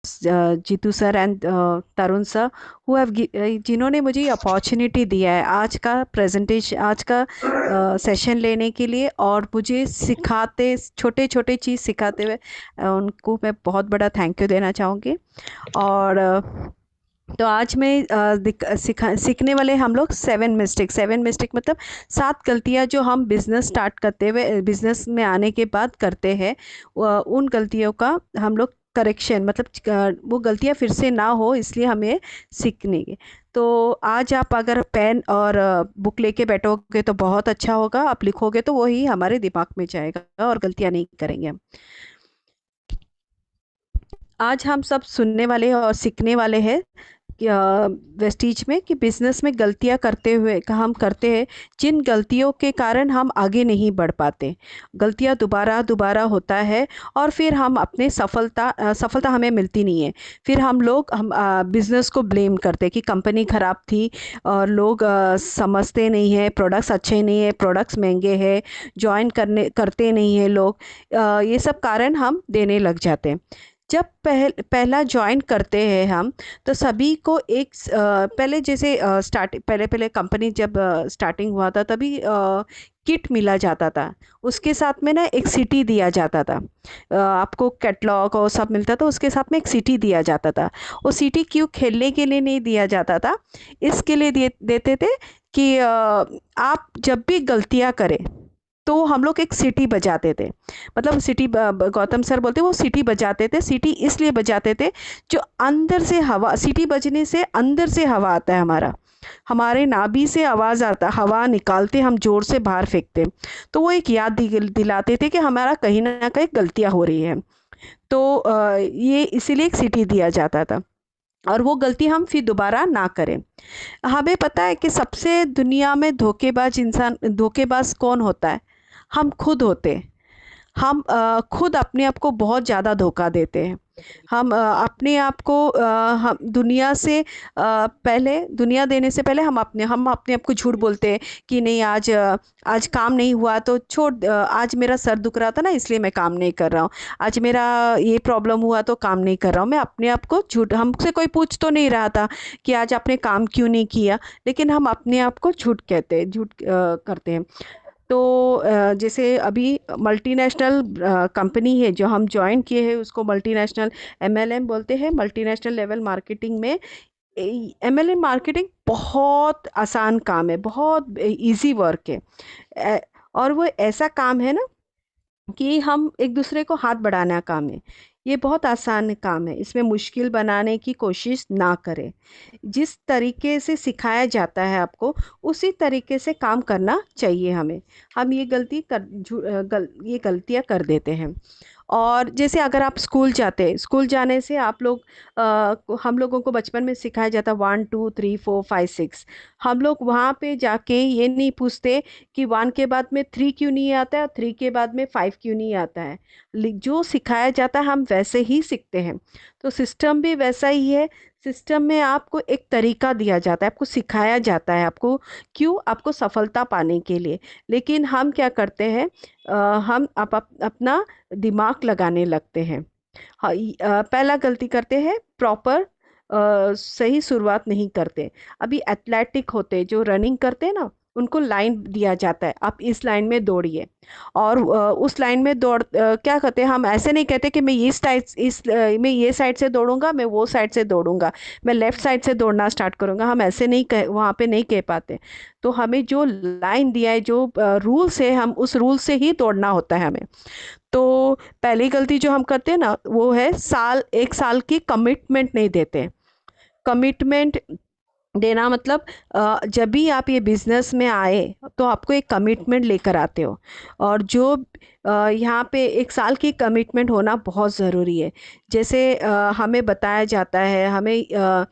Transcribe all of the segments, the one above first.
Jitu sir and Tarun sir, who have जिन्होंने मुझे ये अपॉर्चुनिटी दिया है आज का प्रेजेंटेशन, आज का सेशन लेने के लिए, और मुझे सिखाते, छोटे छोटे चीज़ सिखाते हुए उनको मैं बहुत बड़ा थैंक यू देना चाहूँगी। और तो आज मैं सीखने वाले हम लोग 7 मिस्टेक मतलब 7 गलतियां जो हम बिजनेस स्टार्ट करते हुए, बिजनेस में आने के बाद करते हैं। उन गलतियों का हम लोग करेक्शन, मतलब वो गलतियां फिर से ना हो, इसलिए हमें सीखनी है। तो आज आप अगर पेन और बुक लेके बैठोगे तो बहुत अच्छा होगा, आप लिखोगे तो वही हमारे दिमाग में जाएगा और गलतियां नहीं करेंगे हम। आज हम सब सुनने वाले हैं और सीखने वाले हैं वेस्टीज में कि बिजनेस में गलतियां करते हुए का हम करते हैं, जिन गलतियों के कारण हम आगे नहीं बढ़ पाते। गलतियां दोबारा दोबारा होता है और फिर हम अपने सफलता हमें मिलती नहीं है। फिर हम बिजनेस को ब्लेम करते हैं कि कंपनी ख़राब थी, और लोग समझते नहीं है, प्रोडक्ट्स अच्छे नहीं है, प्रोडक्ट्स महंगे हैं, ज्वाइन करते नहीं है लोग। ये सब कारण हम देने लग जाते हैं। जब पहला ज्वाइन करते हैं हम, तो सभी को पहले जैसे पहले पहले कंपनी जब स्टार्टिंग हुआ था, तभी किट मिला जाता था। उसके साथ में ना एक सीटी दिया जाता था। आपको कैटलॉग और सब मिलता था, उसके साथ में एक सीटी दिया जाता था। वो सीटी क्यों खेलने के लिए नहीं दिया जाता था, इसके लिए देते थे कि आप जब भी गलतियां करें तो हम लोग एक सीटी बजाते थे। मतलब सीटी, गौतम सर बोलते वो सीटी बजाते थे। सीटी इसलिए बजाते थे, जो अंदर से हवा, सीटी बजने से अंदर से हवा आता है, हमारे नाभि से आवाज़ आता, हवा निकालते हम जोर से बाहर फेंकते। तो वो एक याद दिलाते थे कि हमारा कहीं ना कहीं गलतियाँ हो रही है। तो ये इसीलिए एक सीटी दिया जाता था, और वो गलती हम फिर दोबारा ना करें। हमें पता है कि सबसे दुनिया में धोखेबाज कौन होता है? हम खुद होते हैं। हम खुद अपने आप को बहुत ज़्यादा धोखा देते हैं। हम अपने आप को हम दुनिया से पहले, दुनिया देने से पहले हम अपने आप को झूठ बोलते हैं कि नहीं, आज काम नहीं हुआ तो छोड़, आज मेरा सर दुख रहा था ना, इसलिए मैं काम नहीं कर रहा हूँ। आज मेरा ये प्रॉब्लम हुआ तो काम नहीं कर रहा हूँ। मैं अपने आप को झूठ, हमसे कोई पूछ तो नहीं रहा था कि आज आपने काम क्यों नहीं किया, लेकिन हम अपने आप को झूठ करते हैं। तो जैसे अभी मल्टीनेशनल कंपनी है जो हम ज्वाइन किए हैं, उसको मल्टीनेशनल एमएलएम बोलते हैं, मल्टीनेशनल लेवल मार्केटिंग में। एमएलएम मार्केटिंग बहुत आसान काम है, बहुत इजी वर्क है। ए- और वो ऐसा काम है ना कि हम एक दूसरे को हाथ बढ़ाना काम है। ये बहुत आसान काम है, इसमें मुश्किल बनाने की कोशिश ना करें। जिस तरीके से सिखाया जाता है आपको, उसी तरीके से काम करना चाहिए हमें। हम ये गलतियाँ कर देते हैं। और जैसे अगर आप स्कूल जाते, स्कूल जाने से आप लोग हम लोगों को बचपन में सिखाया जाता 1 2 3 4 5 6। हम लोग वहाँ पे जाके ये नहीं पूछते कि 1 के बाद में 3 क्यों नहीं आता है और 3 के बाद में 5 क्यों नहीं आता है। जो सिखाया जाता है हम वैसे ही सीखते हैं। तो सिस्टम भी वैसा ही है। सिस्टम में आपको एक तरीका दिया जाता है, आपको सिखाया जाता है, आपको सफलता पाने के लिए। लेकिन हम क्या करते हैं, हम अपना दिमाग लगाने लगते हैं। हाँ, पहला गलती करते हैं, प्रॉपर सही शुरुआत नहीं करते। अभी एथलेटिक होते जो रनिंग करते हैं ना, उनको लाइन दिया जाता है, आप इस लाइन में दौड़िए। और उस लाइन में क्या कहते हैं, हम ऐसे नहीं कहते कि मैं ये साइड से दौड़ूंगा, मैं वो साइड से दौड़ूंगा, मैं लेफ्ट साइड से दौड़ना स्टार्ट करूंगा। हम ऐसे नहीं कह वहाँ पे नहीं कह पाते। तो हमें जो लाइन दिया है, जो रूल्स है, हम उस रूल से ही दौड़ना होता है हमें। तो पहली गलती जो हम करते हैं ना, वो है 1 साल की कमिटमेंट नहीं देते। कमिटमेंट देना मतलब जब भी आप ये बिजनेस में आए, तो आपको एक कमिटमेंट लेकर आते हो। और जो यहाँ पे 1 साल की कमिटमेंट होना बहुत ज़रूरी है। जैसे हमें बताया जाता है,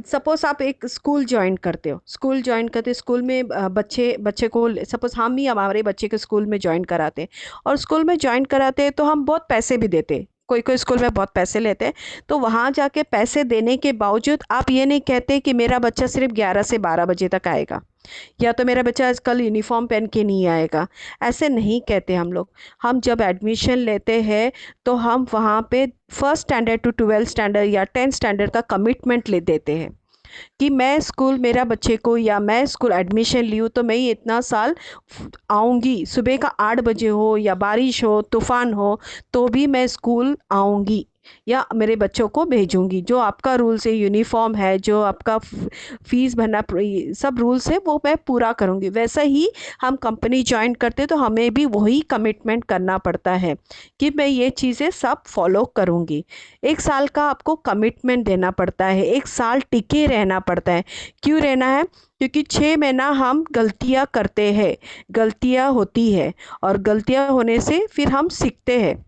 सपोज आप एक स्कूल ज्वाइन करते हो, स्कूल में बच्चे बच्चे को, सपोज हम ही हमारे बच्चे को स्कूल में ज्वाइन कराते हैं। और स्कूल में ज्वाइन कराते हैं तो हम बहुत पैसे भी देते हैं, कोई कोई स्कूल में बहुत पैसे लेते हैं। तो वहाँ जाके पैसे देने के बावजूद आप ये नहीं कहते कि मेरा बच्चा सिर्फ 11 से 12 बजे तक आएगा। या तो मेरा बच्चा आज कल यूनिफॉर्म पहन के नहीं आएगा, ऐसे नहीं कहते हम लोग। हम जब एडमिशन लेते हैं तो हम वहाँ पे first standard to 12th standard या 10th स्टैंडर्ड का कमिटमेंट ले देते हैं कि मैं स्कूल मेरा बच्चे को या मैं स्कूल एडमिशन ली हूँ तो मैं ये इतना साल आऊँगी, सुबह का 8 बजे हो या बारिश हो तूफान हो तो भी मैं स्कूल आऊँगी या मेरे बच्चों को भेजूंगी। जो आपका रूल्स है, यूनिफॉर्म है, जो आपका फीस भरना, सब रूल्स है वो मैं पूरा करूंगी। वैसा ही हम कंपनी ज्वाइन करते तो हमें भी वही कमिटमेंट करना पड़ता है कि मैं ये चीज़ें सब फॉलो करूंगी। 1 साल का आपको कमिटमेंट देना पड़ता है, 1 साल टिके रहना पड़ता है। क्यों रहना है? क्योंकि 6 महीना हम गलतियां करते हैं, गलतियां होती है, और गलतियां होने से फिर हम सीखते हैं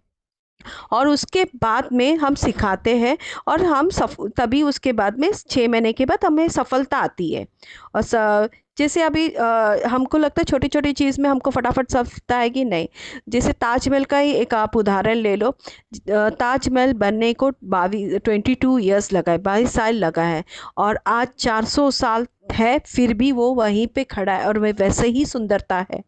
और उसके बाद में हम सिखाते हैं, और हम तभी उसके बाद में 6 महीने के बाद हमें सफलता आती है। और जैसे अभी हमको लगता है छोटी छोटी चीज़ में हमको फटाफट सफलता है कि नहीं। जैसे ताजमहल का ही एक आप उदाहरण ले लो। ताजमहल बनने को 22 ईयर्स लगा है, 22 साल लगा है, और आज 400 साल है फिर भी वो वहीं पे खड़ा है और वह वैसे ही सुंदरता है।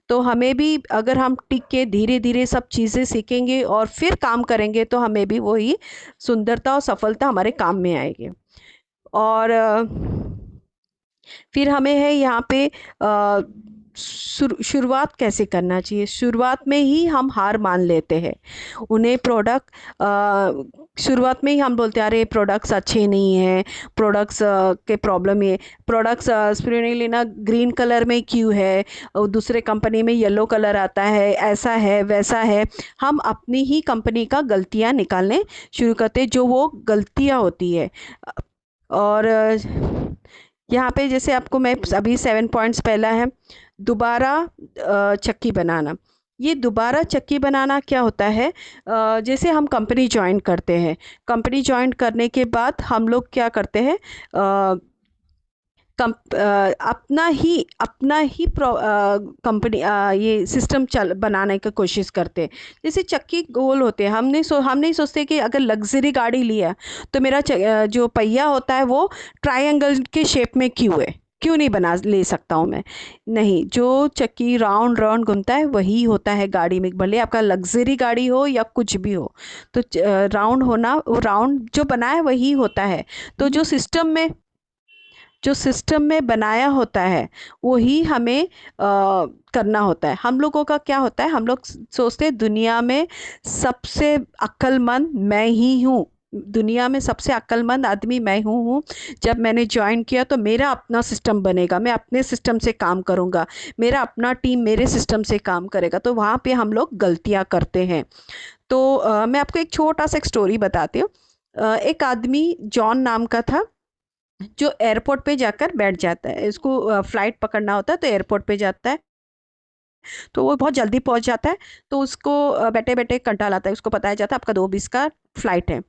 तो हमें भी अगर हम टिक के धीरे धीरे सब चीज़ें सीखेंगे और फिर काम करेंगे तो हमें भी वही सुंदरता और सफलता हमारे काम में आएगी। और फिर हमें है यहाँ पे शुरुआत कैसे करना चाहिए। शुरुआत में ही हम हार मान लेते हैं। उन्हें शुरुआत में ही हम बोलते हैं अरे प्रोडक्ट्स अच्छे नहीं हैं, प्रोडक्ट्स के प्रॉब्लम ये, प्रोडक्ट्स स्प्रे लेना ग्रीन कलर में क्यों है, और दूसरे कंपनी में येलो कलर आता है, ऐसा है वैसा है। हम अपनी ही कंपनी का गलतियाँ निकालने शुरू करते हैं, जो वो गलतियाँ होती है। और यहाँ पे जैसे आपको मैं अभी 7 पॉइंट्स, पहला है दोबारा चक्की बनाना। ये दोबारा चक्की बनाना क्या होता है? जैसे हम कंपनी ज्वाइन करते हैं, कंपनी ज्वाइन करने के बाद हम लोग क्या करते हैं, अपना ही कंपनी ये सिस्टम चल बनाने की कोशिश करते हैं। जैसे चक्की गोल होते हैं, हम नहीं सोचते कि अगर लग्जरी गाड़ी लिया तो मेरा जो पहिया होता है वो ट्रायंगल के शेप में क्यों है, क्यों नहीं बना ले सकता हूँ मैं? नहीं, जो चक्की राउंड राउंड घूमता है वही होता है गाड़ी में, भले आपका लग्जरी गाड़ी हो या कुछ भी हो। तो राउंड होना, राउंड जो बना है वही होता है। तो जो सिस्टम में बनाया होता है वही हमें करना होता है। हम लोगों का क्या होता है, हम लोग सोचते हैं दुनिया में सबसे अक्लमंद मैं ही हूँ, दुनिया में सबसे अक्लमंद आदमी मैं हूँ। जब मैंने ज्वाइन किया तो मेरा अपना सिस्टम बनेगा, मैं अपने सिस्टम से काम करूँगा, मेरा अपना टीम मेरे सिस्टम से काम करेगा। तो वहाँ पे हम लोग गलतियाँ करते हैं। तो मैं आपको एक छोटा सा एक स्टोरी बताती हूँ। एक आदमी जॉन नाम का था, जो एयरपोर्ट पे जाकर बैठ जाता है। इसको फ्लाइट पकड़ना होता है तो एयरपोर्ट पे जाता है, तो वो बहुत जल्दी पहुंच जाता है। तो उसको बैठे बैठे कंटाल आता है, उसको बताया जाता है आपका 2:20 का फ्लाइट है।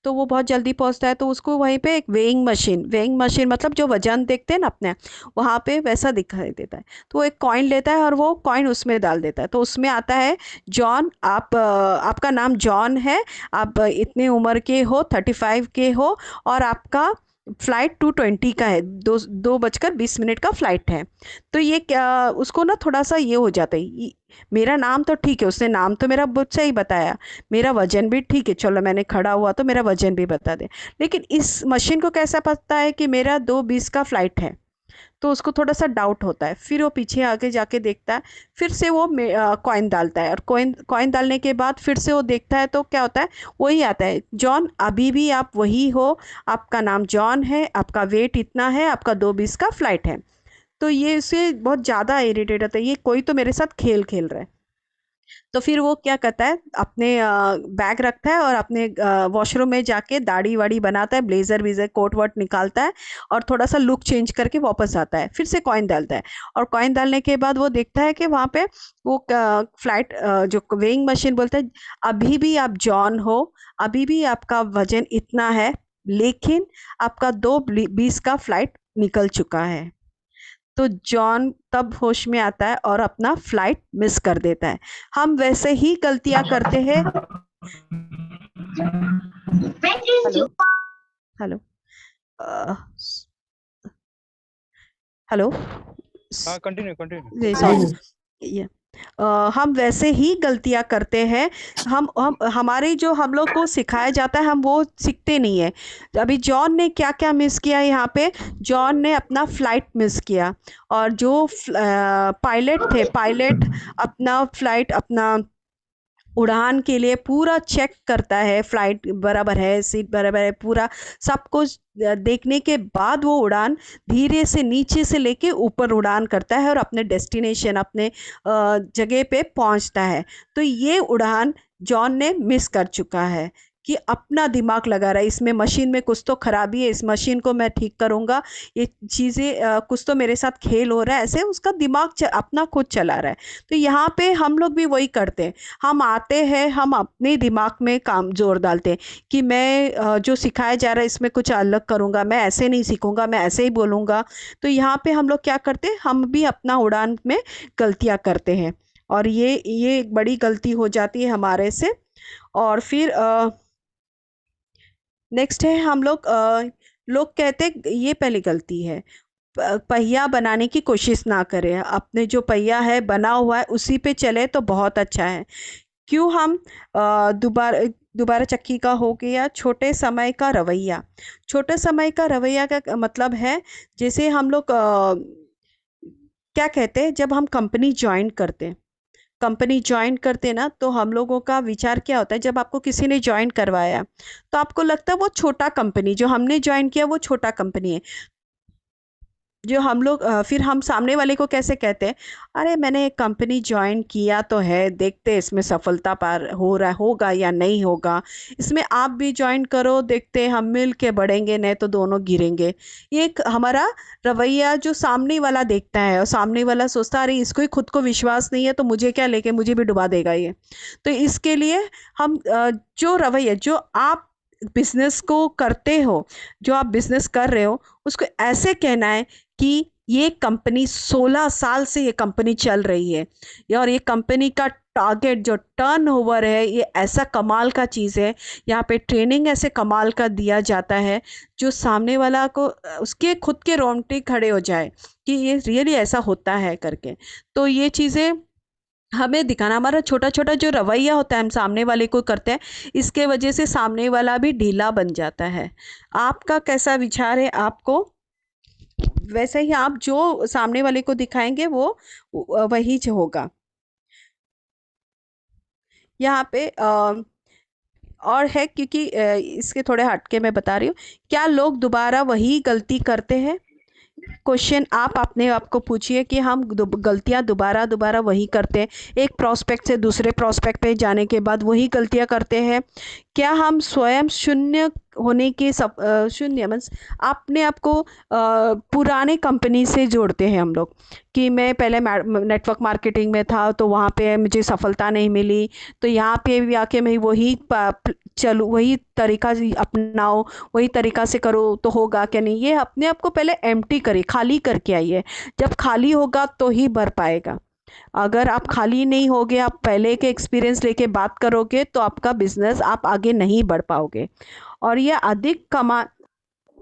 तो वो बहुत जल्दी पहुंचता है, तो उसको वहीं पे एक वेइंग मशीन मतलब जो वजन देखते हैं ना अपने, वहाँ पे वैसा दिखाई देता है। तो वो एक कॉइन लेता है और वो कॉइन उसमें डाल देता है। तो उसमें आता है जॉन, आपका नाम जॉन है, आप इतने उम्र के हो, 35 के हो, और आपका फ्लाइट 2:20 का है, 2:20 का फ्लाइट है। तो ये क्या, उसको ना थोड़ा सा ये हो जाता है, मेरा नाम तो ठीक है, उसने नाम तो मेरा मुझसे ही बताया, मेरा वजन भी ठीक है, चलो मैंने खड़ा हुआ तो मेरा वजन भी बता दे। लेकिन इस मशीन को कैसा पता है कि मेरा 2:20 का फ्लाइट है? तो उसको थोड़ा सा डाउट होता है, फिर वो पीछे आगे जाके देखता है, फिर से वो कॉइन डालता है, और कॉइन कॉइन डालने के बाद फिर से वो देखता है तो क्या होता है, वही आता है, जॉन अभी भी आप वही हो, आपका नाम जॉन है, आपका वेट इतना है, आपका 2:20 का फ्लाइट है। तो ये इसे बहुत ज़्यादा इरिटेट होता है, ये कोई तो मेरे साथ खेल खेल रहा है। तो फिर वो क्या करता है, अपने बैग रखता है और अपने वॉशरूम में जाके दाढ़ी वाड़ी बनाता है, ब्लेजर वीजर कोट वोट निकालता है, और थोड़ा सा लुक चेंज करके वापस आता है, फिर से कॉइन डालता है। और कॉइन डालने के बाद वो देखता है कि वहाँ पे वो फ्लाइट जो वेइंग मशीन बोलता है, अभी भी आप जॉन हो, अभी भी आपका वजन इतना है, लेकिन आपका 2:20 का फ्लाइट निकल चुका है। तो जॉन तब होश में आता है और अपना फ्लाइट मिस कर देता है। हम वैसे ही गलतियां करते हैं। हेलो, हेलो, अ, हेलो, हाँ, कंटिन्यू कंटिन्यू। जी सॉरी। ये हम वैसे ही गलतियां करते हैं। हम हमारे जो हम लोग को सिखाया जाता है हम वो सीखते नहीं है। अभी जॉन ने क्या क्या मिस किया यहाँ पे। जॉन ने अपना फ्लाइट मिस किया। और जो पायलट थे, पायलट अपना फ्लाइट अपना उड़ान के लिए पूरा चेक करता है, फ्लाइट बराबर है, सीट बराबर है, पूरा सब कुछ देखने के बाद वो उड़ान धीरे से नीचे से लेके ऊपर उड़ान करता है और अपने डेस्टिनेशन, अपने जगह पे पहुंचता है। तो ये उड़ान जॉन ने मिस कर चुका है कि अपना दिमाग लगा रहा है, इसमें मशीन में कुछ तो खराबी है, इस मशीन को मैं ठीक करूंगा, ये चीज़ें कुछ तो मेरे साथ खेल हो रहा है, ऐसे उसका दिमाग अपना खुद चला रहा है। तो यहाँ पे हम लोग भी वही करते हैं। हम आते हैं, हम अपने दिमाग में काम जोर डालते हैं कि मैं जो सिखाया जा रहा है इसमें कुछ अलग करूँगा, मैं ऐसे नहीं सीखूंगा, मैं ऐसे ही बोलूँगा। तो यहाँ पे हम लोग क्या करते हैं, हम भी अपना उड़ान में गलतियाँ करते हैं। और ये एक बड़ी गलती हो जाती है हमारे से। और फिर नेक्स्ट है हम लोग लोग कहते हैं ये पहली गलती है, पहिया बनाने की कोशिश ना करें। अपने जो पहिया है बना हुआ है उसी पे चले तो बहुत अच्छा है। क्यों हम दोबारा दोबारा चक्की का हो गया छोटे समय का रवैया। छोटे समय का रवैया का मतलब है, जैसे हम लोग क्या कहते हैं, जब हम कंपनी ज्वाइन करते ना तो हम लोगों का विचार क्या होता है, जब आपको किसी ने ज्वाइन करवाया तो आपको लगता है वो छोटा कंपनी, जो हमने ज्वाइन किया वो छोटा कंपनी है। जो हम लोग फिर हम सामने वाले को कैसे कहते हैं, अरे मैंने एक कंपनी ज्वाइन किया तो है, देखते हैं इसमें सफलता पार हो रहा होगा या नहीं होगा, इसमें आप भी ज्वाइन करो, देखते हैं हम मिल के बढ़ेंगे, नहीं तो दोनों गिरेंगे। ये एक हमारा रवैया जो सामने वाला देखता है, और सामने वाला सोचता है अरे इसको ही खुद को विश्वास नहीं है तो मुझे क्या लेके मुझे भी डुबा देगा ये। तो इसके लिए हम जो रवैया जो आप बिजनेस को करते हो, जो आप बिजनेस कर रहे हो, उसको ऐसे कहना है कि ये कंपनी 16 साल से ये कंपनी चल रही है, और ये कंपनी का टारगेट जो टर्नओवर है ये ऐसा कमाल का चीज़ है, यहाँ पे ट्रेनिंग ऐसे कमाल का दिया जाता है जो सामने वाला को उसके खुद के रोंगटे खड़े हो जाए कि ये रियली ऐसा होता है करके। तो ये चीज़ें हमें दिखाना, हमारा छोटा छोटा जो रवैया होता है हम सामने वाले को करते हैं, इसके वजह से सामने वाला भी ढीला बन जाता है। आपका कैसा विचार है? आपको वैसे ही आप जो सामने वाले को दिखाएंगे वो वही होगा। यहाँ पे और है, क्योंकि इसके थोड़े हटके मैं बता रही हूँ। क्या लोग दोबारा वही गलती करते हैं? क्वेश्चन आप अपने आप को पूछिए कि हम गलतियां दोबारा दोबारा वही करते हैं, एक प्रोस्पेक्ट से दूसरे प्रोस्पेक्ट पे जाने के बाद वही गलतियां करते हैं। क्या हम स्वयं शून्य होने के शून्य मीन्स अपने आप को पुराने कंपनी से जोड़ते हैं हम लोग, कि मैं पहले नेटवर्क मार्केटिंग में था तो वहाँ पे मुझे सफलता नहीं मिली, तो यहाँ पे भी आके मैं वही चलूँ, वही तरीका अपनाओ, वही तरीका से करो तो होगा क्या नहीं। ये अपने आप को पहले एम्प्टी करिए, खाली करके आइए। जब खाली होगा तो ही भर पाएगा। अगर आप खाली नहीं होगे, आप पहले के एक्सपीरियंस लेके बात करोगे तो आपका बिजनेस आप आगे नहीं बढ़ पाओगे। और ये अधिक कमा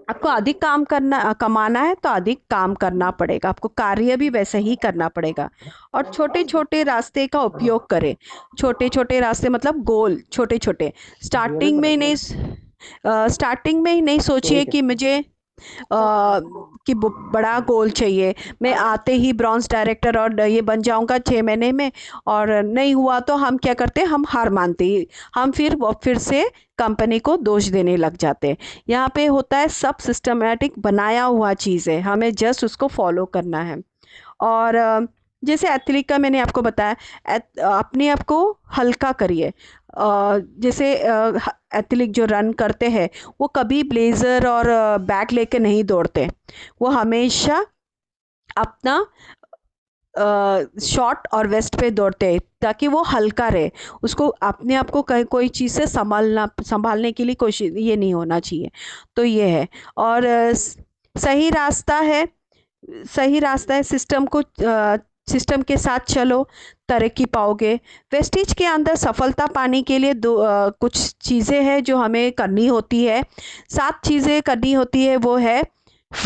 आपको अधिक काम करना कमाना है तो अधिक काम करना पड़ेगा, आपको कार्य भी वैसे ही करना पड़ेगा। और छोटे छोटे रास्ते का उपयोग करें। छोटे छोटे रास्ते मतलब गोल छोटे छोटे। स्टार्टिंग में ही नहीं सोचिए कि मुझे कि बड़ा गोल चाहिए, मैं आते ही ब्रॉन्ज डायरेक्टर और ये बन जाऊंगा 6 महीने में। और नहीं हुआ तो हम क्या करते हैं, हम हार मानते ही हम फिर से कंपनी को दोष देने लग जाते हैं। यहाँ पे होता है सब सिस्टमेटिक बनाया हुआ चीज़ है, हमें जस्ट उसको फॉलो करना है। और जैसे एथलीट का मैंने आपको बताया, अपने आप को हल्का करिए। जैसे एथलीट जो रन करते हैं वो कभी ब्लेजर और बैग लेके नहीं दौड़ते, वो हमेशा अपना शॉर्ट और वेस्ट पे दौड़ते हैं ताकि वो हल्का रहे। उसको अपने आप को कहीं कोई चीज़ से संभालने के लिए कोशिश ये नहीं होना चाहिए। तो ये है। और सही रास्ता है, सही रास्ता है, सिस्टम के साथ चलो, तरक्की पाओगे। वेस्टिज के अंदर सफलता पाने के लिए कुछ चीज़ें हैं जो हमें करनी होती है। 7 चीज़ें करनी होती है, वो है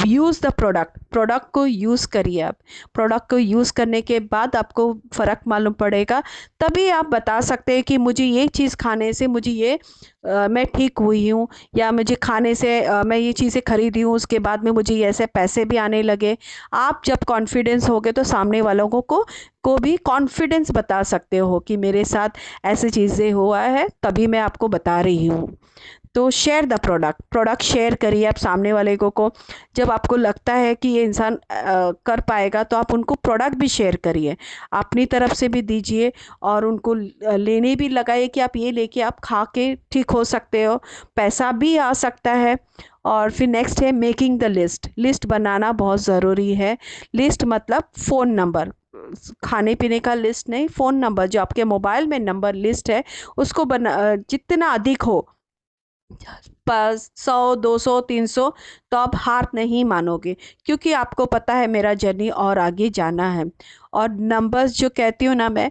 यूज़ द प्रोडक्ट, प्रोडक्ट को यूज़ करिए आप। प्रोडक्ट को यूज़ करने के बाद आपको फ़र्क मालूम पड़ेगा, तभी आप बता सकते हैं कि मुझे ये चीज़ खाने से मुझे ये मैं ठीक हुई हूँ, या मुझे खाने से मैं ये चीज़ें खरीदी हूँ उसके बाद में मुझे ये ऐसे पैसे भी आने लगे। आप जब कॉन्फिडेंस होगे तो सामने वालों को भी कॉन्फिडेंस बता सकते हो कि मेरे साथ ऐसी चीज़ें हुआ है, तभी मैं आपको बता रही हूँ। तो share the product, product share करिए आप सामने वाले को जब आपको लगता है कि ये इंसान कर पाएगा तो आप उनको प्रोडक्ट भी शेयर करिए, अपनी तरफ से भी दीजिए, और उनको लेने भी लगाइए कि आप ये लेके आप खा के ठीक हो सकते हो, पैसा भी आ सकता है। और फिर नेक्स्ट है मेकिंग द लिस्ट, लिस्ट बनाना बहुत ज़रूरी है। लिस्ट मतलब फ़ोन नंबर, खाने पीने का लिस्ट नहीं, फ़ोन नंबर जो आपके मोबाइल में नंबर लिस्ट है उसको जितना अधिक हो, 100, 200, 300, तो आप हार नहीं मानोगे, क्योंकि आपको पता है मेरा जर्नी और आगे जाना है। और नंबर्स जो कहती हूँ ना मैं,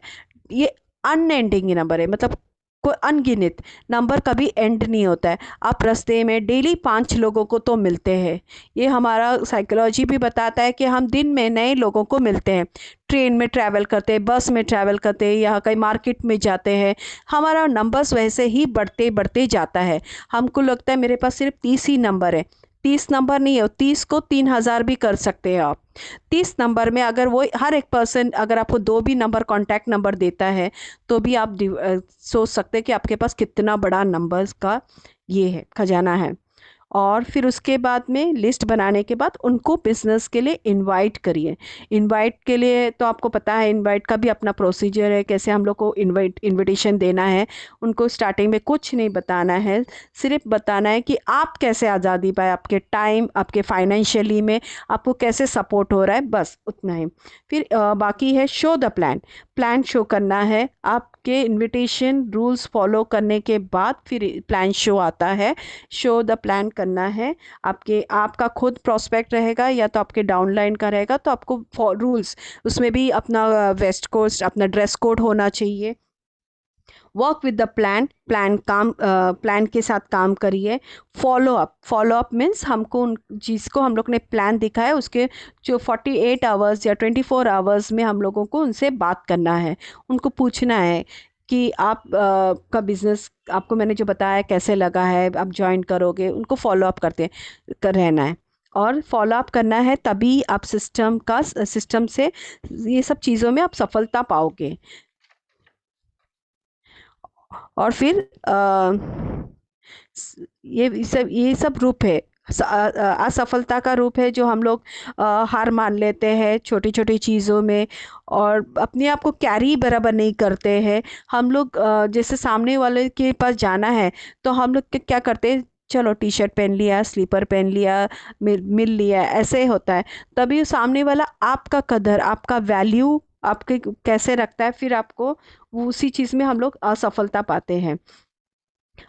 ये अनएंडिंग नंबर है, मतलब कोई अनगिनत नंबर, कभी एंड नहीं होता है। आप रास्ते में डेली 5 लोगों को तो मिलते हैं, ये हमारा साइकोलॉजी भी बताता है कि हम दिन में नए लोगों को मिलते हैं। ट्रेन में ट्रैवल करते हैं, बस में ट्रैवल करते हैं, या कहीं मार्केट में जाते हैं, हमारा नंबर्स वैसे ही बढ़ते बढ़ते जाता है। हमको लगता है मेरे पास सिर्फ 30 ही नंबर है, 30 नंबर नहीं है, 30 को 3000 भी कर सकते हैं आप। 30 नंबर में अगर वो हर एक पर्सन अगर आपको दो भी नंबर कॉन्टैक्ट नंबर देता है, तो भी आप सोच सकते हैं कि आपके पास कितना बड़ा नंबर्स का ये है, खजाना है। और फिर उसके बाद में लिस्ट बनाने के बाद उनको बिज़नेस के लिए इनवाइट करिए। इनवाइट के लिए तो आपको पता है, इनवाइट का भी अपना प्रोसीजर है, कैसे हम लोग को इनविटेशन देना है। उनको स्टार्टिंग में कुछ नहीं बताना है, सिर्फ बताना है कि आप कैसे आज़ादी पाए, आपके टाइम, आपके फाइनेंशियली में आपको कैसे सपोर्ट हो रहा है, बस उतना ही। फिर बाकी है show the plan, plan show करना है। आपके इनविटेशन रूल्स फॉलो करने के बाद फिर प्लान शो आता है, शो द प्लान करना है। आपका खुद प्रोस्पेक्ट रहेगा या तो आपके डाउनलाइन का रहेगा, तो आपको रूल्स उसमें भी अपना वेस्ट कोस्ट अपना ड्रेस कोड होना चाहिए। Work with the plan, plan के साथ काम करिए। Follow up, follow up means हमको उन जिसको हम लोग ने प्लान दिखा है उसके जो 48 आवर्स या 24 आवर्स में हम लोगों को उनसे बात करना है, उनको पूछना है कि आप का बिजनेस आपको मैंने जो बताया कैसे लगा है, आप ज्वाइन करोगे, उनको फॉलो अप रहना है। और फॉलो अप करना है, तभी आप सिस्टम से ये सब चीज़ों में आप सफलता पाओगे। और फिर ये सब रूप है, असफलता का रूप है, जो हम लोग हार मान लेते हैं छोटी छोटी चीज़ों में, और अपने आप को कैरी बराबर नहीं करते हैं। हम लोग जैसे सामने वाले के पास जाना है, तो हम लोग क्या करते हैं, चलो टी शर्ट पहन लिया, स्लीपर पहन लिया, मिल लिया, ऐसे होता है। तभी सामने वाला आपका कदर, आपका वैल्यू आपके कैसे रखता है, फिर आपको उसी चीज़ में हम लोग असफलता पाते हैं।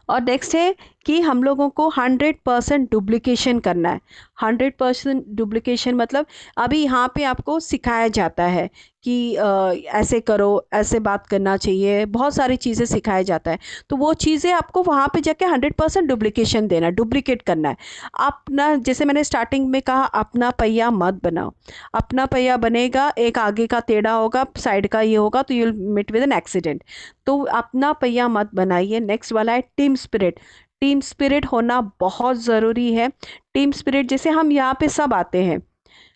और नेक्स्ट है कि हम लोगों को 100% डुप्लीकेशन करना है। 100% डुप्लीकेशन मतलब अभी यहाँ पे आपको सिखाया जाता है कि ऐसे करो, ऐसे बात करना चाहिए, बहुत सारी चीज़ें सिखाया जाता है। तो वो चीज़ें आपको वहाँ पे जाके 100% डुप्लीकेशन देना, डुप्लीकेट करना है। अपना, जैसे मैंने स्टार्टिंग में कहा, अपना पहिया मत बनाओ। अपना पहिया बनेगा, एक आगे का टेढ़ा होगा, साइड का ये होगा, तो you will meet with an accident. तो अपना पहिया मत बनाइए। नेक्स्ट वाला है टीम स्पिरिट। टीम स्पिरिट होना बहुत ज़रूरी है। टीम स्पिरिट जैसे हम यहाँ पे सब आते हैं,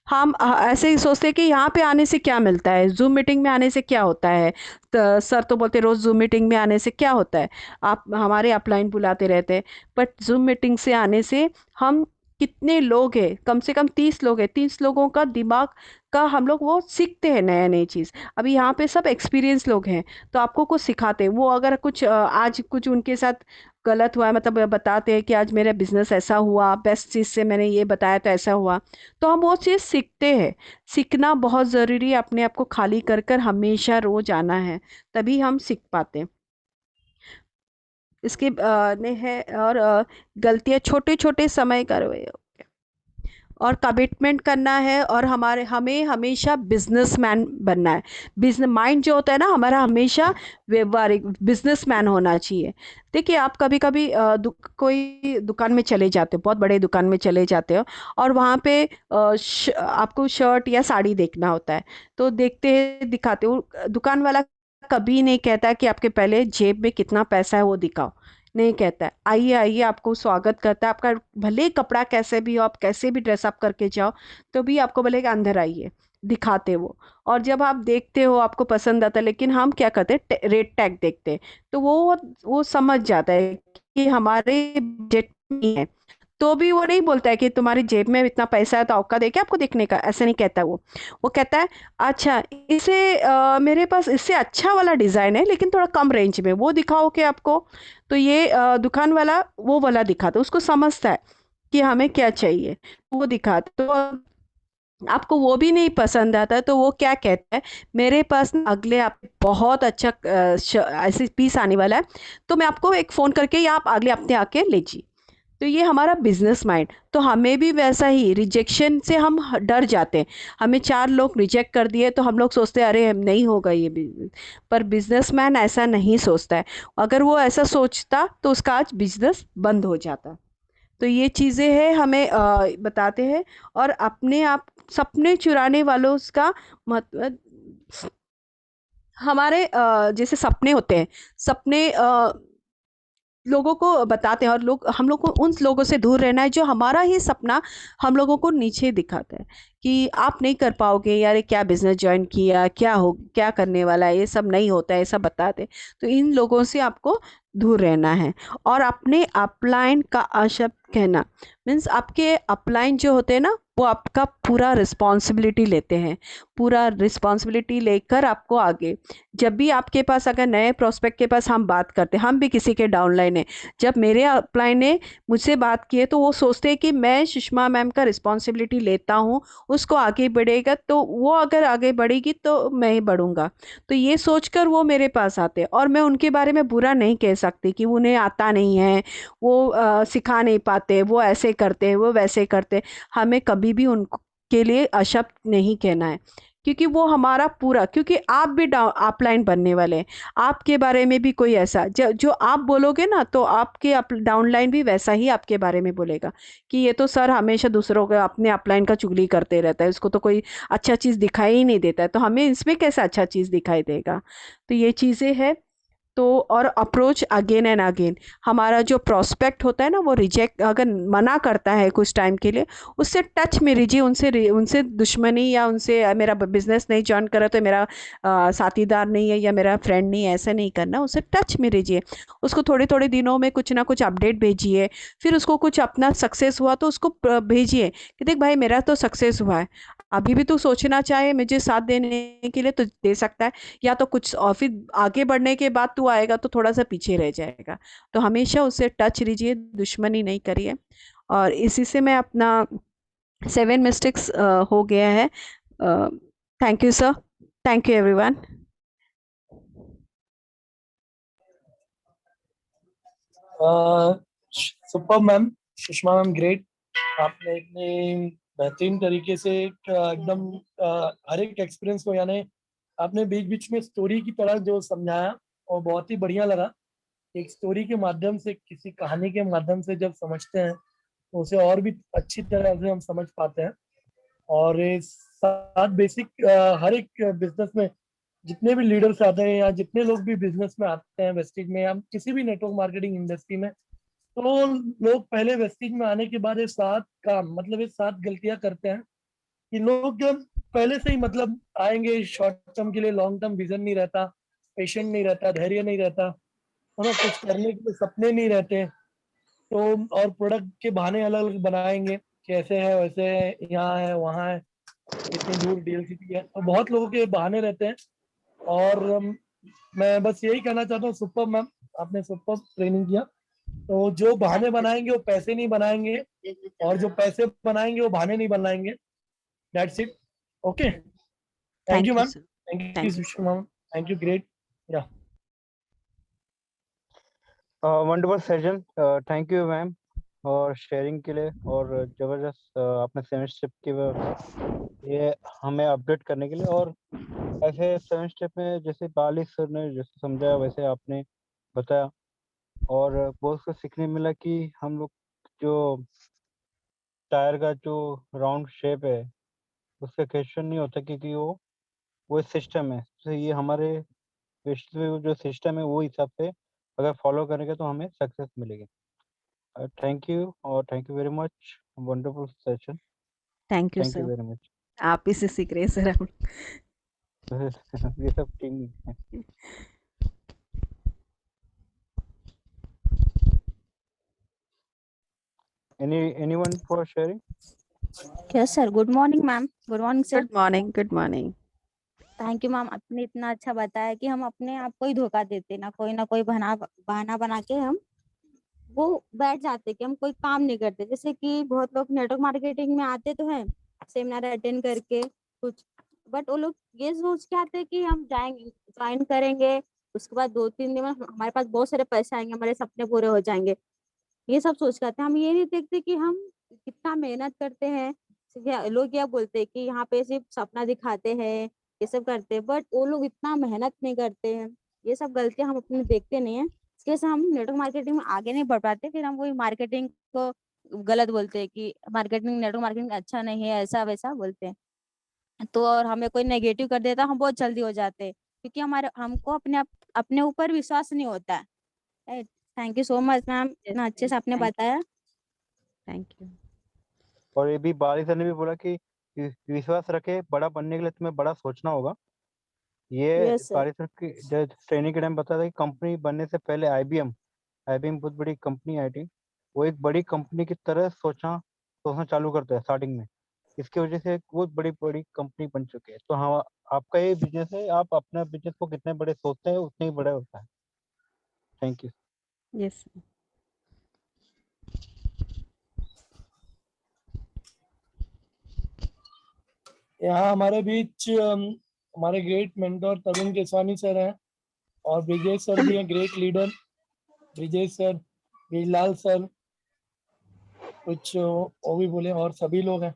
हम ऐसे ही सोचते हैं कि यहाँ पे आने से क्या मिलता है, जूम मीटिंग में आने से क्या होता है। तो सर तो बोलते रोज़ जूम मीटिंग में आने से क्या होता है, आप हमारे अपलाइन बुलाते रहते हैं, बट जूम मीटिंग से आने से हम कितने लोग हैं, कम से कम 30 लोग हैं, 30 लोगों का दिमाग का हम लोग वो सीखते हैं नया नई चीज़। अभी यहाँ पे सब एक्सपीरियंस लोग हैं, तो आपको कुछ सिखाते हैं वो, अगर कुछ आज कुछ उनके साथ गलत हुआ है, मतलब बताते हैं कि आज मेरा बिजनेस ऐसा हुआ, बेस्ट चीज़ से मैंने ये बताया तो ऐसा हुआ, तो हम वो चीज़ सीखते हैं। सीखना बहुत ज़रूरी है, अपने आप को खाली कर कर हमेशा रोज आना है, तभी हम सीख पाते हैं। इसके ने है और गलतियाँ छोटे छोटे समय कर रहे हो। और कमिटमेंट करना है, और हमें हमेशा बिजनेसमैन बनना है। बिजनेस माइंड जो होता है ना हमारा, हमेशा व्यवहारिक बिजनेसमैन होना चाहिए। देखिए, आप कभी कभी कोई दुकान में चले जाते हो, बहुत बड़े दुकान में चले जाते हो, और वहाँ पे आपको शर्ट या साड़ी देखना होता है। तो देखते हैं, दिखाते हो, दुकान वाला कभी नहीं कहता कि आपके पहले जेब में कितना पैसा है वो दिखाओ, नहीं कहता है। आइए आइए, आपको स्वागत करता है आपका, भले ही कपड़ा कैसे भी हो, आप कैसे भी ड्रेसअप करके जाओ, तो भी आपको बोलेगा अंदर आइए, दिखाते वो। और जब आप देखते हो आपको पसंद आता है, लेकिन हम क्या करते हैं, रेट टैग देखते हैं। तो वो समझ जाता है कि हमारे बजट में है। तो भी वो नहीं बोलता है कि तुम्हारी जेब में इतना पैसा है तो औकात है क्या आपको देखने का, ऐसा नहीं कहता वो कहता है अच्छा, इसे मेरे पास इससे अच्छा वाला डिज़ाइन है लेकिन थोड़ा कम रेंज में, वो दिखाओ कि आपको। तो ये दुकान वाला वो वाला दिखाता है, उसको समझता है कि हमें क्या चाहिए, वो दिखाता। तो आपको वो भी नहीं पसंद आता तो वो क्या कहता है, मेरे पास ना अगले आप बहुत अच्छा ऐसे पीस आने वाला है, तो मैं आपको एक फ़ोन करके या आप अगले हफ्ते आके लीजिए। तो ये हमारा बिजनेस माइंड। तो हमें भी वैसा ही, रिजेक्शन से हम डर जाते हैं। हमें 4 लोग रिजेक्ट कर दिए तो हम लोग सोचते हैं अरे नहीं होगा ये बिजनेस। पर बिजनेसमैन ऐसा नहीं सोचता है। अगर वो ऐसा सोचता तो उसका आज बिजनेस बंद हो जाता। तो ये चीज़ें हैं, हमें बताते हैं। और अपने आप सपने चुराने वालों का महत्व, हमारे जैसे सपने होते हैं, सपने लोगों को बताते हैं, और हम लोग को उन लोगों से दूर रहना है जो हमारा ही सपना हम लोगों को नीचे दिखाता है कि आप नहीं कर पाओगे यार, ये क्या बिजनेस ज्वाइन किया, क्या करने वाला है, ये सब नहीं होता है, ये सब बताते हैं। तो इन लोगों से आपको दूर रहना है। और अपने अपलाइन का अशब्द कहना, मीन्स आपके अपलाइन जो होते हैं ना, वो आपका पूरा रिस्पॉन्सिबिलिटी लेते हैं। पूरा रिस्पॉन्सिबिलिटी लेकर आपको आगे, जब भी आपके पास अगर नए प्रोस्पेक्ट के पास हम बात करते हैं, हम भी किसी के डाउनलाइन है, जब मेरे अपलाइन ने मुझसे बात की है तो वो सोचते हैं कि मैं सुषमा मैम का रिस्पॉन्सिबिलिटी लेता हूँ, उसको आगे बढ़ेगा तो वो अगर आगे बढ़ेगी तो मैं ही बढ़ूंगा। तो ये सोचकर वो मेरे पास आते हैं, और मैं उनके बारे में बुरा नहीं कह सकती कि उन्हें आता नहीं है, वो सिखा नहीं पाते, वो ऐसे करते हैं, वो वैसे करते हैं। हमें कभी भी उनके लिए अशब्द नहीं कहना है, क्योंकि वो हमारा पूरा, क्योंकि आप भी अपलाइन बनने वाले हैं। आपके बारे में भी कोई ऐसा जो आप बोलोगे ना, तो आपके डाउनलाइन भी वैसा ही आपके बारे में बोलेगा कि ये तो सर हमेशा दूसरों का, अपने अपलाइन का चुगली करते रहता है, इसको तो कोई अच्छा चीज़ दिखाई ही नहीं देता है, तो हमें इसमें कैसा अच्छा चीज़ दिखाई देगा। तो ये चीज़ें हैं। तो और अप्रोच अगेन एंड अगेन, हमारा जो प्रोस्पेक्ट होता है ना, वो रिजेक्ट अगर मना करता है कुछ टाइम के लिए, उससे टच में रहिए, उनसे दुश्मनी या उनसे मेरा बिजनेस नहीं ज्वाइन करा तो मेरा साथीदार नहीं है या मेरा फ्रेंड नहीं है, ऐसा नहीं करना, उससे टच में रहिए। उसको थोड़े थोड़े दिनों में कुछ ना कुछ अपडेट भेजिए। फिर उसको कुछ अपना सक्सेस हुआ तो उसको भेजिए कि देख भाई, मेरा तो सक्सेस हुआ है, अभी भी तू सोचना चाहे मुझे साथ देने के लिए तो दे सकता है, या तो कुछ और फिर आगे बढ़ने के बाद तू आएगा तो थोड़ा सा पीछे रह जाएगा। तो हमेशा उससे टच रहिए, दुश्मनी नहीं करिए। और इसी से मैं अपना 7 मिस्टेक्स हो गया है। Thank you sir, thank you everyone. Super ma'am, Sushma ma'am, great. आपने इतने बेहतरीन तरीके से एकदम हर एक एक्सपीरियंस को, यानी आपने बीच बीच में स्टोरी की तरह जो समझाया, और बहुत ही बढ़िया लगा। एक स्टोरी के माध्यम से, किसी कहानी के माध्यम से जब समझते हैं तो उसे और भी अच्छी तरह से हम समझ पाते हैं। और इस साथ बेसिक हर एक बिजनेस में जितने भी लीडर्स आते हैं या जितने लोग भी बिजनेस में आते हैं, वेस्टेज में या किसी भी नेटवर्क मार्केटिंग इंडस्ट्री में, तो लोग पहले वेस्टेज में आने के बाद ये 7 काम, मतलब ये 7 गलतियां करते हैं कि लोग जब पहले से ही मतलब आएंगे शॉर्ट टर्म के लिए, लॉन्ग टर्म विजन नहीं रहता, पेशेंट नहीं रहता, धैर्य नहीं रहता, है ना, कुछ करने के लिए सपने नहीं रहते। तो और प्रोडक्ट के बहाने अलग अलग बनाएंगे, कैसे है वैसे है, यहाँ है वहाँ है, इतनी दूर डीएलसीटी है, तो बहुत लोगों के बहाने रहते हैं। और मैं बस यही कहना चाहता हूँ, सुपर मैम, आपने सुपर ट्रेनिंग किया। तो जो बहाने बनाएंगे वो पैसे नहीं बनाएंगे, और जो पैसे बनाएंगे वो बहाने नहीं बनाएंगे। That's it. Okay, thank you thank you ma'am, sir. Thank you thank you. Sushma ma'am, thank you, great. या Wonderful session. Thank you, ma'am. और शेयरिंग के लिए और ज़बरदस्त आपने सेवन स्टेप के ये हमें अपडेट करने के लिए। और ऐसे सेवन स्टेप में जैसे बाली सर ने जैसे समझाया वैसे आपने बताया, और बहुत कुछ सीखने मिला कि हम लोग जो टायर का जो राउंड शेप है उसका क्वेश्चन नहीं होता, क्योंकि वो सिस्टम है। तो ये हमारे विश्व में जो सिस्टम है वो हिसाब से अगर फॉलो करेंगे तो हमें सक्सेस मिलेगी। थैंक यू और thank you very much, wonderful session. Thank you thank you sir. Very much. आप ही से सीख रहे हैं सर हम। ये सब टीम है। Anyone for sharing? Yes, sir. Good morning, ma'am. Good morning, sir. Good morning, good morning. Thank you, ma'am. आपने इतना अच्छा बताया कि हम अपने आप को ही धोखा देते, ना कोई बहाना बहाना बना के हम वो बैठ जाते कि हम कोई काम नहीं करते। जैसे कि बहुत लोग नेटवर्क मार्केटिंग में आते तो हैं सेमिनार अटेंड करके कुछ, बट वो लोग ये सोच के आते हैं कि हम जाएंगे, ज्वाइन करेंगे, उसके बाद 2-3 दिन में हमारे पास बहुत सारे पैसे आएंगे, हमारे सपने पूरे हो जाएंगे। ये सब सोच के आते हैं। हम ये नहीं देखते कि हम कितना मेहनत करते हैं। लोग क्या बोलते हैं कि यहाँ पे सिर्फ सपना दिखाते हैं, ये सब करते हैं, बट वो लोग इतना मेहनत नहीं करते हैं। ये सब गलतियां हम अपने देखते नहीं है, इसकी वजह से हम नेटवर्क मार्केटिंग में आगे नहीं बढ़ पाते। फिर हम वही मार्केटिंग को गलत बोलते हैं कि मार्केटिंग, नेटवर्क मार्केटिंग अच्छा नहीं है, ऐसा वैसा बोलते हैं। तो और हमें कोई नेगेटिव कर देता हम बहुत जल्दी हो जाते हैं, क्योंकि हमारे हमको अपने ऊपर विश्वास नहीं होता है। Thank you so much, ma'am, इतना अच्छे से आपने थैंक यू, बताया। Thank you. और ये भी बारिश सर ने भी बोला कि विश्वास रखे, बड़ा बनने के लिए तुम्हें बड़ा सोचना होगा। ये यस सर। बारिश सर की जो ट्रेनिंग के टाइम बताया था कि कंपनी बनने से पहले आईबीएम बहुत बड़ी कंपनी आई थी, वो एक बड़ी कंपनी की तरह सोचना सोचना चालू करता है स्टार्टिंग में। इसकी वजह से एक बहुत बड़ी बड़ी कंपनी बन चुकी है। तो हाँ, आपका ये बिजनेस है, आप अपना बिजनेस को कितने बड़े सोचते हैं उतने ही बड़ा होता है। Thank you. यस। यहाँ हमारे बीच हमारे ग्रेट मेंटोर तरुण केसवानी सर हैं, और ब्रिजेश सर भी हैं, great leader Brijesh sir, Brijlal sir, कुछ वो भी बोले, और सभी लोग हैं।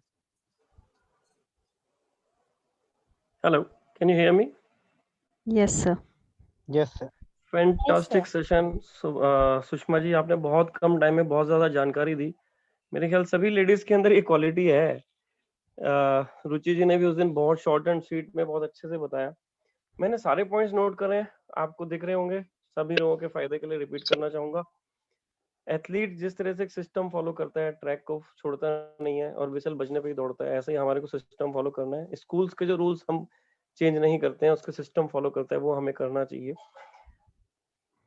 Hello, can you hear me? Yes sir. Yes sir. Fantastic session. Sushma ji, आपने बहुत कम टाइम में बहुत ज्यादा जानकारी दी। मेरे ख्याल सभी लेडीज के अंदर ये क्वालिटी है। रुचि जी ने भी उस दिन बहुत शॉर्ट एंड स्वीट में बहुत अच्छे से बताया। मैंने सारे पॉइंट्स नोट करे हैं, आपको दिख रहे होंगे। सभी लोगों के फायदे के लिए रिपीट करना चाहूंगा। एथलीट जिस तरह से एक सिस्टम फॉलो करता है, ट्रैक को छोड़ता नहीं है और विसल बजने पे ही दौड़ता है, ऐसे ही हमारे को सिस्टम फॉलो करना है। स्कूल्स के जो रूल्स हम चेंज नहीं करते हैं, उसके सिस्टम फॉलो करता है, वो हमें करना चाहिए।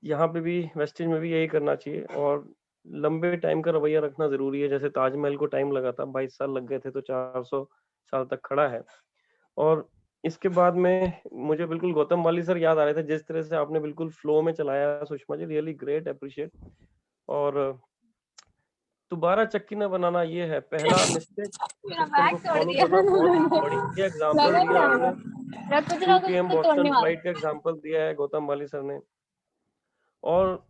यहाँ पे भी वेस्टेज में भी यही करना चाहिए, और लंबे टाइम का रवैया रखना जरूरी है। जैसे ताजमहल को टाइम लगा था, 22 साल लग गए थे, तो 400 साल तक खड़ा है। और इसके बाद में मुझे बिल्कुल गौतम वाली सर याद आ रहे थे, जिस तरह से आपने बिल्कुल फ्लो में चलाया Sushma ji, really great, appreciate. और दोबारा चक्की न बनाना, ये है पहला मिस्टेक, सिस्टम को फॉलो करना। बहुत बढ़िया एग्जांपल दिया आपने, 2 PM बोस्टन फ्लाइट का एग्जांपल दिया है गौतम वाली सर ने। और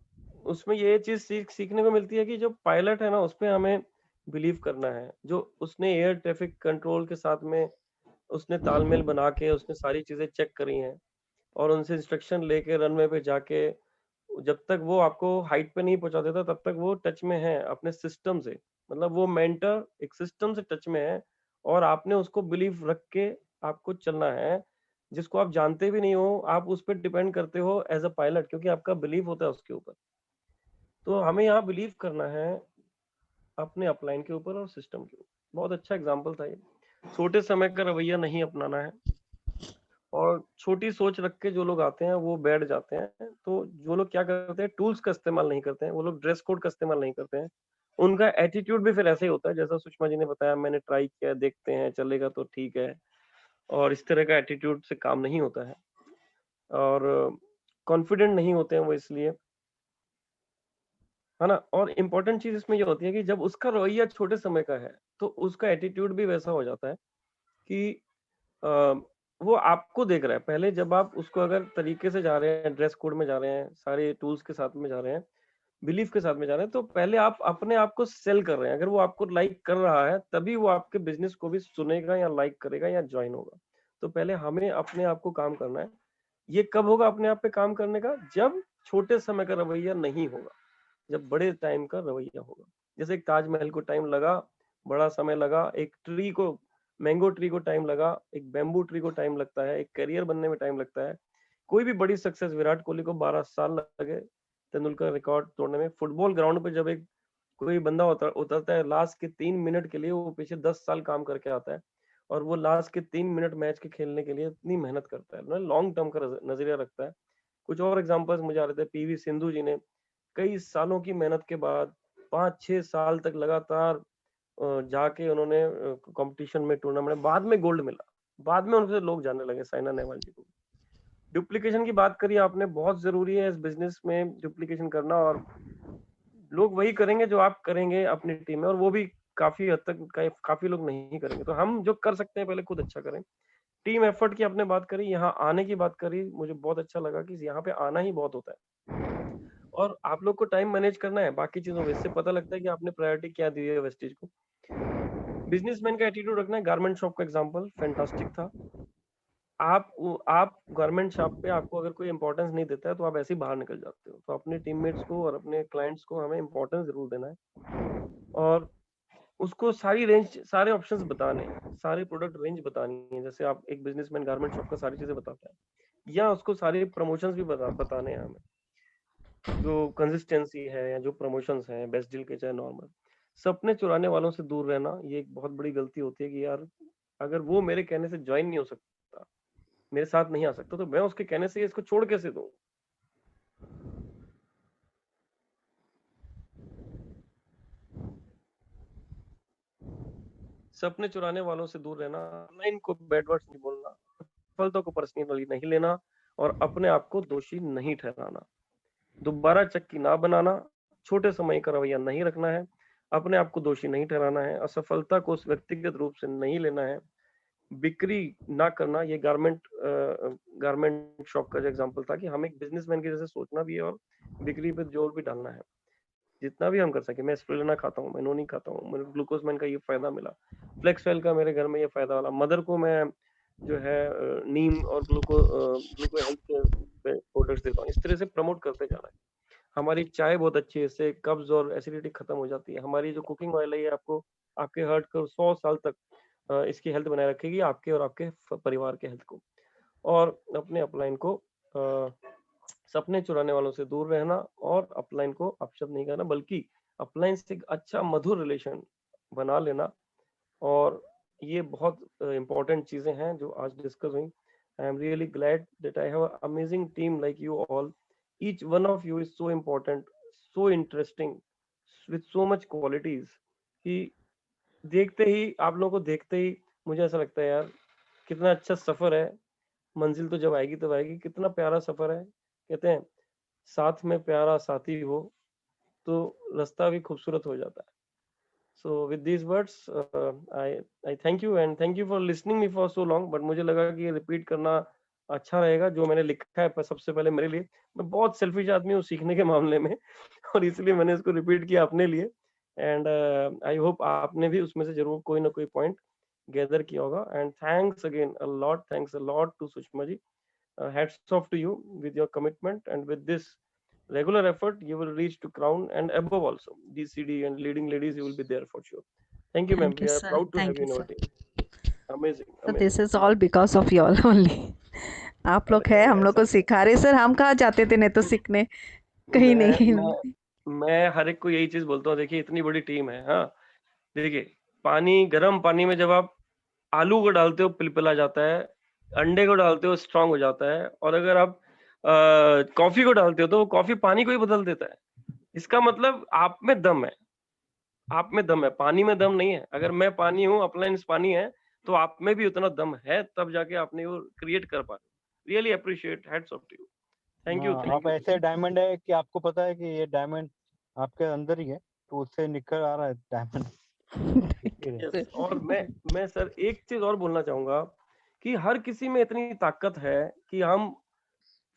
उसमें ये चीज सीखने को मिलती है कि जो पायलट है ना, उस पे हमें बिलीव करना है। जो उसने एयर ट्रैफिक कंट्रोल के साथ में उसने तालमेल बना के उसने सारी चीजें चेक करी हैं, और उनसे इंस्ट्रक्शन लेके रनवे पे जाके, जब तक वो आपको हाइट पे नहीं पहुंचा देता तब तक वो टच में है अपने सिस्टम से। मतलब वो मेंटर एक सिस्टम से टच में है, और आपने उसको बिलीव रख के आपको चलना है। जिसको आप जानते भी नहीं हो, आप उस पर डिपेंड करते हो एज अ पायलट, क्योंकि आपका बिलीव होता है उसके ऊपर। तो हमें यहाँ बिलीव करना है अपने अपलाइन के ऊपर और सिस्टम के ऊपर। बहुत अच्छा एग्जाम्पल था ये। छोटे समय का रवैया नहीं अपनाना है, और छोटी सोच रख के जो लोग आते हैं वो बैठ जाते हैं। तो जो लोग क्या करते हैं, टूल्स का इस्तेमाल नहीं करते हैं, वो लोग ड्रेस कोड का इस्तेमाल नहीं करते हैं, उनका एटीट्यूड भी फिर ऐसे ही होता है जैसा सुषमा जी ने बताया। मैंने ट्राई किया, देखते हैं चलेगा तो ठीक है, और इस तरह का एटीट्यूड से काम नहीं होता है, और कॉन्फिडेंट नहीं होते हैं वो, इसलिए, है ना। और इम्पोर्टेंट चीज इसमें ये होती है कि जब उसका रवैया छोटे समय का है, तो उसका एटीट्यूड भी वैसा हो जाता है कि अ, वो आपको देख रहा है। पहले जब आप उसको अगर तरीके से जा रहे हैं, ड्रेस कोड में जा रहे हैं, सारे टूल्स के साथ में जा रहे हैं, बिलीफ के साथ में जा रहे हैं, तो पहले आप अपने आप को सेल कर रहे हैं। अगर वो आपको लाइक कर रहा है तभी वो आपके बिजनेस को भी सुनेगा या लाइक करेगा या ज्वाइन होगा। तो पहले हमें अपने आप को काम करना है। ये कब होगा अपने आप पे काम करने का? जब छोटे समय का रवैया नहीं होगा, जब बड़े टाइम का रवैया होगा। जैसे एक ताजमहल को टाइम लगा, बड़ा समय लगा, एक ट्री को, मैंगो ट्री को टाइम लगा, एक बैम्बू ट्री को टाइम लगता है, एक करियर बनने में टाइम लगता है। कोई भी बड़ी सक्सेस, विराट कोहली को 12 साल लगे तेंदुलकर रिकॉर्ड तोड़ने में। फुटबॉल ग्राउंड पे जब एक कोई बंदा उतरता है लास्ट के 3 मिनट के लिए, वो पीछे 10 साल काम करके आता है और वो लास्ट के 3 मिनट मैच के खेलने के लिए इतनी मेहनत करता है, लॉन्ग टर्म का नजरिया रखता है। कुछ और एग्जांपल्स मुझे आ रहे थे। पीवी सिंधु जी ने कई सालों की मेहनत के बाद 5-6 साल तक लगातार जाके उन्होंने कंपटीशन में, टूर्नामेंट में बाद में गोल्ड मिला, बाद में उनसे लोग जानने लगे, साइना नेहवाल जी को। डुप्लीकेशन की बात करी आपने, बहुत जरूरी है इस बिजनेस में डुप्लीकेशन करना, और लोग वही करेंगे जो आप करेंगे अपनी टीम में, और वो भी काफी हद तक काफी लोग नहीं करेंगे। तो हम जो कर सकते हैं पहले खुद अच्छा करें। टीम एफर्ट की आपने बात करी, यहाँ आने की बात करी, मुझे बहुत अच्छा लगा कि यहाँ पे आना ही बहुत होता है और आप लोग को टाइम मैनेज करना है बाकी चीजों में। इससे पता लगता है कि आपने प्रायोरिटी क्या दी है वेस्टेज को। बिजनेसमैन का एटीट्यूड रखना है। गारमेंट शॉप का एग्जांपल फैंटास्टिक था। आप गारमेंट शॉप पे आपको अगर कोई इंपॉर्टेंस नहीं देता है तो आप ऐसे ही बाहर निकल जाते हो। तो अपने टीममेट्स को और अपने क्लाइंट्स को हमें इंपॉर्टेंस जरूर देना है और उसको सारी रेंज, सारे ऑप्शंस बताने हैं, सारे प्रोडक्ट रेंज बतानी है। जैसे आप एक बिजनेसमैन गारमेंट शॉप का सारी चीजें बताता है, या उसको सारे प्रमोशंस भी बताने हैं हमें, जो कंसिस्टेंसी है या जो प्रमोशंस हैं, बेस्ट डील के चाहे नॉर्मल। सपने चुराने वालों से दूर रहना, ये एक बहुत बड़ी गलती होती है कि यार अगर वो मेरे कहने से ज्वाइन नहीं हो सकता, मेरे साथ नहीं आ सकता, तो मैं उसके कहने से इसको छोड़ कैसे दूं? सपने चुराने वालों से दूर रहना, ऑनलाइन को बैड वर्ड्स नहीं बोलना, सफलता को पर्सनली नहीं लेना और अपने आप को दोषी नहीं ठहराना, दोबारा चक्की ना बनाना, छोटे समय का रवैया नहीं रखना है, अपने आप को दोषी नहीं ठहराना है, असफलता को उस व्यक्तिगत रूप से नहीं लेना है, बिक्री ना करना। ये गारमेंट शॉप का जो एग्जांपल था कि हमें एक बिजनेसमैन के जैसे सोचना भी है और बिक्री पे जोर भी डालना है जितना भी हम कर सके। मैं स्पिरुलिना खाता हूँ, मैं नोनी खाता हूँ, मुझे ग्लूकोजमैन का ये फायदा मिला, फ्लेक्सवेल का मेरे घर में ये फायदा वाला, मदर को मैं जो है नीम और ग्लूको हेल्थ के प्रोडक्ट्स देता हूँ। इस तरह से प्रमोट करते जाना है। हमारी चाय बहुत अच्छी है, इससे कब्ज और एसिडिटी खत्म हो जाती है। हमारी जो कुकिंग ऑयल है ये आपको आपके हार्ट को 100 साल तक इसकी हेल्थ बनाए रखेगी, आपके और आपके परिवार के हेल्थ को। और अपने अपलाइन को सपने चुराने वालों से दूर रहना और अपलाइन को अपशब्द नहीं करना, बल्कि अपलाइन से एक अच्छा मधुर रिलेशन बना लेना। और ये बहुत इंपॉर्टेंट चीजें हैं जो आज डिस्कस हुई। I am really glad that I have amazing team like you all. Each one of you is so important, so interesting, with so much qualities कि देखते ही, आप लोगों को देखते ही मुझे ऐसा लगता है यार कितना अच्छा सफर है। मंजिल तो जब आएगी तब आएगी। कितना प्यारा सफर है। कहते हैं साथ में प्यारा साथी हो तो रास्ता भी खूबसूरत हो जाता है। So with these words, I thank you and thank you for listening me for so long. But मुझे लगा कि ये रिपीट करना अच्छा रहेगा जो मैंने लिखा है। पर सबसे पहले मेरे लिए, मैं बहुत सेल्फिश आदमी हूँ सीखने के मामले में और इसलिए मैंने इसको रिपीट किया अपने लिए। एंड आई होप आपने भी उसमें से जरूर कोई ना कोई पॉइंट गैदर किया होगा। And thanks again a lot, thanks a lot to Sushma ji. Hats off to you with your commitment, and with this regular effort you will reach to crown and above also DCD and leading ladies, you will be there for sure. Thank you ma'am, Thank you, we are sir. proud to Thank have you you, in sir. our team. Amazing, So this amazing. is all because of you all only. आप लोग अरे हैं, अरे हम लोग ऐसा को सिखा रहे। सर हम कहाँ जाते थे नहीं तो सीखने, कहीं मैं नहीं। मैं हर एक को यही चीज बोलता हूँ। देखिए इतनी बड़ी टीम है। हाँ देखिए, पानी, गर्म पानी में जब आप आलू को डालते हो पिलपिला जाता है, अंडे को डालते हो स्ट्रांग हो जाता है, और अगर आप कॉफी को डालते हो तो वो कॉफी पानी को ही बदल देता है। इसका मतलब आप में दम है, आप में दम है, पानी में दम नहीं है। अगर मैं पानी हूँ, अपलायंस पानी है, तो आप में भी उतना दम है, तब जाके आपने वो क्रिएट कर पा रहे। Really appreciate, hats off to you. Thank you, हाँ, थैंक आप यू। ऐसे डायमंड है कि आपको पता है कि ये डायमंड आपके अंदर ही है, तो उससे निकल आ रहा है डायमंड। यस, और मैं सर एक चीज और बोलना चाहूंगा कि हर किसी में इतनी ताकत है कि हम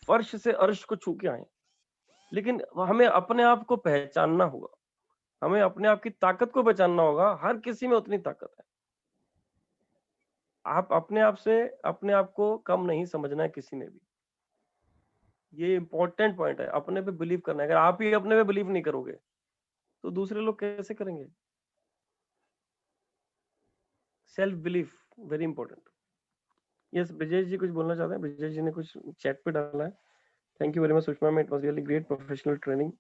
फर्श से अर्श को छू के आए। लेकिन हमें अपने आप को पहचानना होगा, हमें अपने आप की ताकत को पहचानना होगा। हर किसी में उतनी ताकत है। आप अपने आप से अपने आप को कम नहीं समझना है किसी ने भी। ये इम्पोर्टेंट पॉइंट है, अपने पे बिलीव करना है। अगर आप ही अपने पे बिलीव नहीं करोगे तो दूसरे लोग कैसे करेंगे? Self belief very important. Yes, Brijesh ji कुछ बोलना चाहते हैं? ब्रिजेश जी ने कुछ चैट पे डाला है। Thank you very much Sushma ma'am, it was really great professional training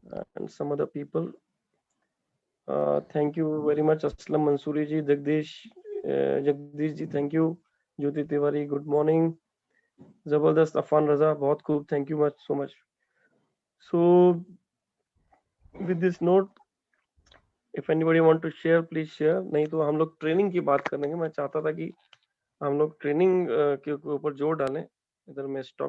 and some other people. Thank you very much Aslam Mansuri ji, Jagdish ji thank you, Jyoti Tiwari good morning, जबरदस्त, अफान रजा बहुत खूब, thank you much so much. So with this note if anybody want to share please share, नहीं तो हम लोग training की बात करेंगे। मैं चाहता था कि हम लोग ट्रेनिंग के ऊपर जोर डालें। इधर मैं स्टॉप